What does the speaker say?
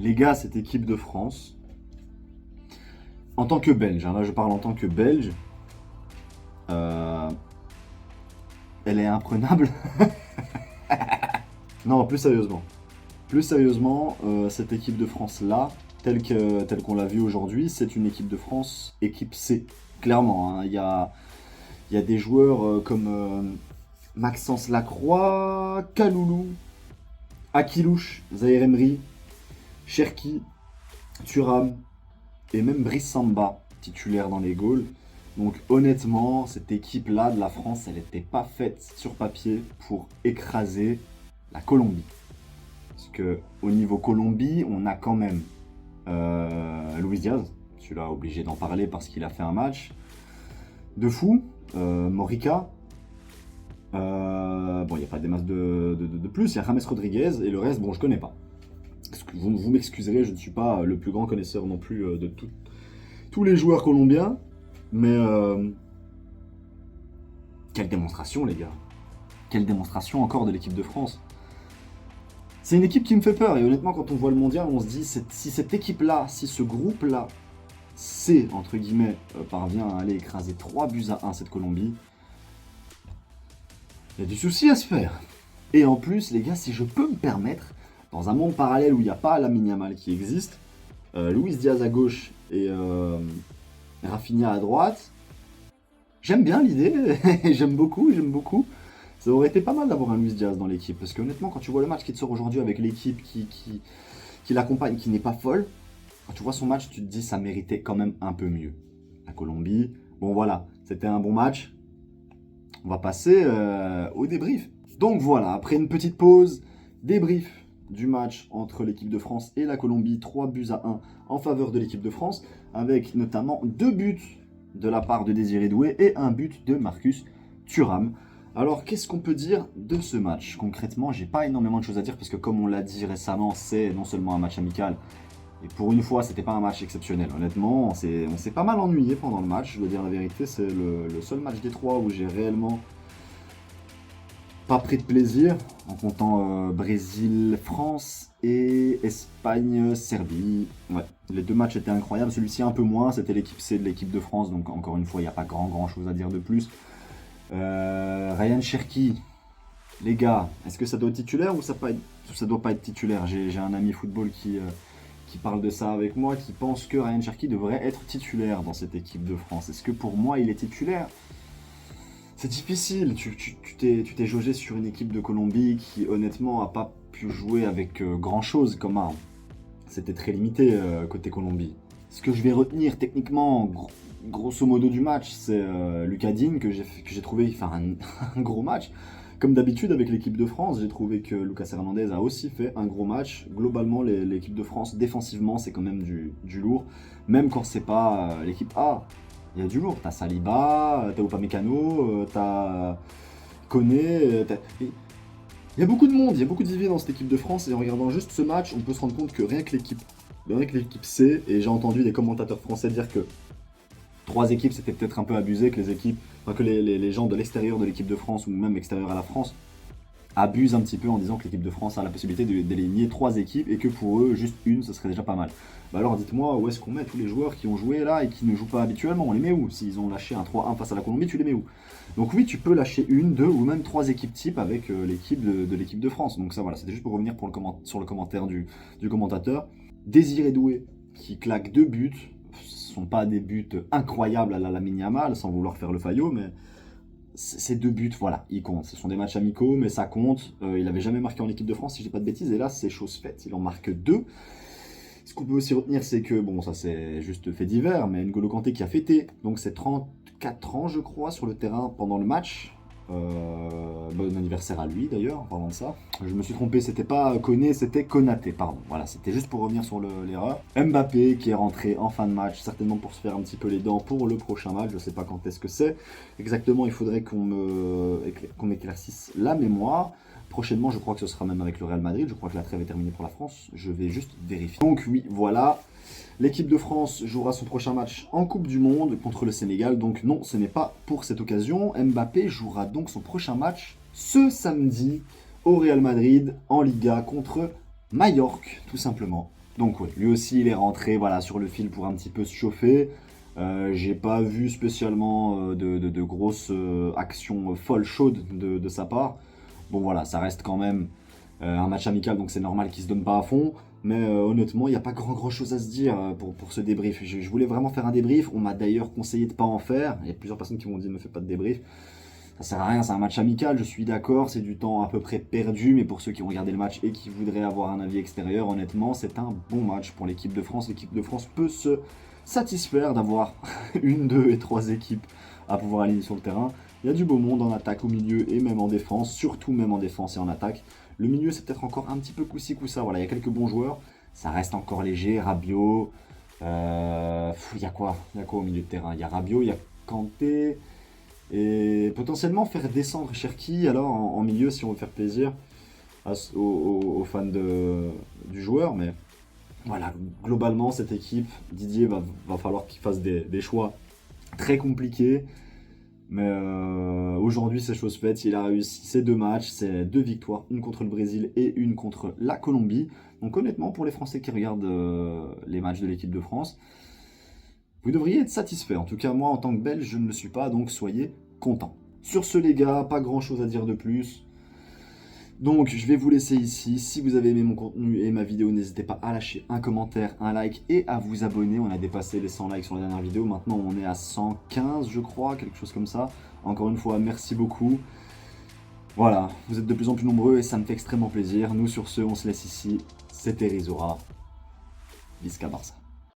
Les gars, cette équipe de France, en tant que Belge, hein, là je parle en tant que Belge, euh, elle est imprenable. Non, plus sérieusement. Plus sérieusement, cette équipe de France-là, telle qu'on l'a vue aujourd'hui, c'est une équipe de France, équipe C. Clairement, hein. Il y a des joueurs comme Maxence Lacroix, Kaloulou, Akilouche, Zahir Emery, Cherki, Thuram et même Brice Samba, titulaire dans les Gaules. Donc honnêtement, cette équipe-là de la France, elle n'était pas faite sur papier pour écraser la Colombie. Parce que au niveau Colombie, on a quand même Luis Diaz, celui-là obligé d'en parler parce qu'il a fait un match de fou, Morica. Bon, il n'y a pas des masses de plus, il y a James Rodriguez et le reste, bon, je connais pas. Vous m'excuserez, je ne suis pas le plus grand connaisseur non plus de tous les joueurs colombiens, mais quelle démonstration, les gars! Quelle démonstration encore de l'équipe de France! C'est une équipe qui me fait peur, et honnêtement, quand on voit le mondial, on se dit si cette équipe-là, si ce groupe-là, C, entre guillemets, parvient à aller écraser 3-1 cette Colombie, il y a du souci à se faire. Et en plus, les gars, si je peux me permettre, dans un monde parallèle où il n'y a pas Lamine Yamal qui existe, Luis Diaz à gauche et Rafinha à droite, j'aime bien l'idée, j'aime beaucoup. Ça aurait été pas mal d'avoir un Luis Diaz dans l'équipe, parce que honnêtement, quand tu vois le match qui te sort aujourd'hui avec l'équipe qui l'accompagne, qui n'est pas folle, quand tu vois son match, tu te dis ça méritait quand même un peu mieux. La Colombie, bon voilà, c'était un bon match. On va passer au débrief. Donc voilà, après une petite pause, débrief du match entre l'équipe de France et la Colombie, 3-1 en faveur de l'équipe de France, avec notamment 2 buts de la part de Désiré Doué et un but de Marcus Thuram. Alors, qu'est-ce qu'on peut dire de ce match? Concrètement, j'ai pas énormément de choses à dire parce que, comme on l'a dit récemment, c'est non seulement un match amical, et pour une fois, c'était pas un match exceptionnel. Honnêtement, on s'est pas mal ennuyé pendant le match, je dois dire la vérité. C'est le seul match des 3 où j'ai réellement pas pris de plaisir, en comptant Brésil-France et Espagne-Serbie. Ouais, les 2 matchs étaient incroyables. Celui-ci un peu moins, c'était l'équipe C de l'équipe de France, donc encore une fois, il n'y a pas grand chose à dire de plus. Ryan Cherki, les gars, est-ce que ça doit être titulaire ou ça doit pas être titulaire? J'ai un ami football qui parle de ça avec moi, qui pense que Ryan Cherki devrait être titulaire dans cette équipe de France. Est-ce que pour moi il est titulaire? C'est difficile, tu t'es jaugé sur une équipe de Colombie qui honnêtement a pas pu jouer avec grand chose comme arme. C'était très limité côté Colombie. Ce que je vais retenir techniquement, grosso modo du match, c'est Lucas Digne que j'ai trouvé faire un gros match. Comme d'habitude avec l'équipe de France, j'ai trouvé que Lucas Hernandez a aussi fait un gros match. Globalement, l'équipe de France, défensivement, c'est quand même du lourd. Même quand c'est pas l'équipe A, il y a du lourd. T'as Saliba, t'as Upamecano, t'as Koné. Il y a beaucoup de monde, il y a beaucoup de viviers dans cette équipe de France. Et en regardant juste ce match, on peut se rendre compte que rien que l'équipe C, et j'ai entendu des commentateurs français dire que 3 équipes, c'était peut-être un peu abusé, que les gens de l'extérieur de l'équipe de France, ou même extérieurs à la France, abusent un petit peu en disant que l'équipe de France a la possibilité d'éliminer 3 équipes et que pour eux, juste une, ce serait déjà pas mal. Bah alors dites-moi, où est-ce qu'on met tous les joueurs qui ont joué là et qui ne jouent pas habituellement? On les met où? S'ils ont lâché un 3-1 face à la Colombie, tu les mets où? Donc oui, tu peux lâcher 1, 2 ou même 3 équipes types avec l'équipe de l'équipe de France. Donc ça voilà, c'était juste pour revenir sur le commentaire du commentateur. Désiré Doué, qui claque 2 buts. Ce sont pas des buts incroyables à la Lamine Yamal, sans vouloir faire le faillot, mais ces 2 buts, voilà, ils comptent. Ce sont des matchs amicaux, mais ça compte. Il n'avait jamais marqué en équipe de France, si je dis pas de bêtises, et là, c'est chose faite. Il en marque 2. Ce qu'on peut aussi retenir, c'est que, bon, ça c'est juste fait divers, mais N'Golo Kanté qui a fêté, donc c'est 34 ans, je crois, sur le terrain pendant le match. Bon anniversaire à lui d'ailleurs, en parlant de ça. Je me suis trompé, c'était pas Koné, c'était Konaté, pardon. Voilà, c'était juste pour revenir sur l'erreur. Mbappé qui est rentré en fin de match, certainement pour se faire un petit peu les dents pour le prochain match. Je sais pas quand est-ce que c'est. Exactement, il faudrait qu'on m'éclaircisse la mémoire. Prochainement, je crois que ce sera même avec le Real Madrid. Je crois que la trêve est terminée pour la France. Je vais juste vérifier. Donc oui, voilà. L'équipe de France jouera son prochain match en Coupe du Monde contre le Sénégal. Donc non, ce n'est pas pour cette occasion. Mbappé jouera donc son prochain match ce samedi au Real Madrid en Liga contre Majorque, tout simplement. Donc ouais, lui aussi il est rentré voilà, sur le fil pour un petit peu se chauffer. J'ai pas vu spécialement de grosses actions folles chaudes de sa part. Bon voilà, ça reste quand même un match amical, donc c'est normal qu'il se donne pas à fond. Mais honnêtement, il n'y a pas grand chose à se dire pour ce débrief. Je voulais vraiment faire un débrief. On m'a d'ailleurs conseillé de pas en faire. Il y a plusieurs personnes qui m'ont dit ne fais pas de débrief. Ça sert à rien, c'est un match amical, je suis d'accord, c'est du temps à peu près perdu, mais pour ceux qui ont regardé le match et qui voudraient avoir un avis extérieur, honnêtement, c'est un bon match pour l'équipe de France. L'équipe de France peut se satisfaire d'avoir une, deux et trois équipes à pouvoir aligner sur le terrain. Il y a du beau monde en attaque, au milieu et même en défense, surtout même en défense et en attaque. Le milieu, c'est peut-être encore un petit peu coup-ci, coup-ça. Voilà, il y a quelques bons joueurs, ça reste encore léger. Rabiot, il y a quoi? Il y a quoi au milieu de terrain? Il y a Rabiot, il y a Kanté. Et potentiellement faire descendre Cherki alors en milieu si on veut faire plaisir aux fans du joueur. Mais voilà, globalement cette équipe, Didier va falloir qu'il fasse des choix très compliqués. Mais aujourd'hui c'est chose faite, il a réussi ses 2 matchs, c'est 2 victoires, une contre le Brésil et une contre la Colombie. Donc honnêtement pour les Français qui regardent les matchs de l'équipe de France, vous devriez être satisfait. En tout cas, moi, en tant que Belge, je ne le suis pas, donc soyez contents. Sur ce, les gars, pas grand-chose à dire de plus. Donc, je vais vous laisser ici. Si vous avez aimé mon contenu et ma vidéo, n'hésitez pas à lâcher un commentaire, un like et à vous abonner. On a dépassé les 100 likes sur la dernière vidéo. Maintenant, on est à 115, je crois, quelque chose comme ça. Encore une fois, merci beaucoup. Voilà, vous êtes de plus en plus nombreux et ça me fait extrêmement plaisir. Nous, sur ce, on se laisse ici. C'était Rizora. Visca Barça.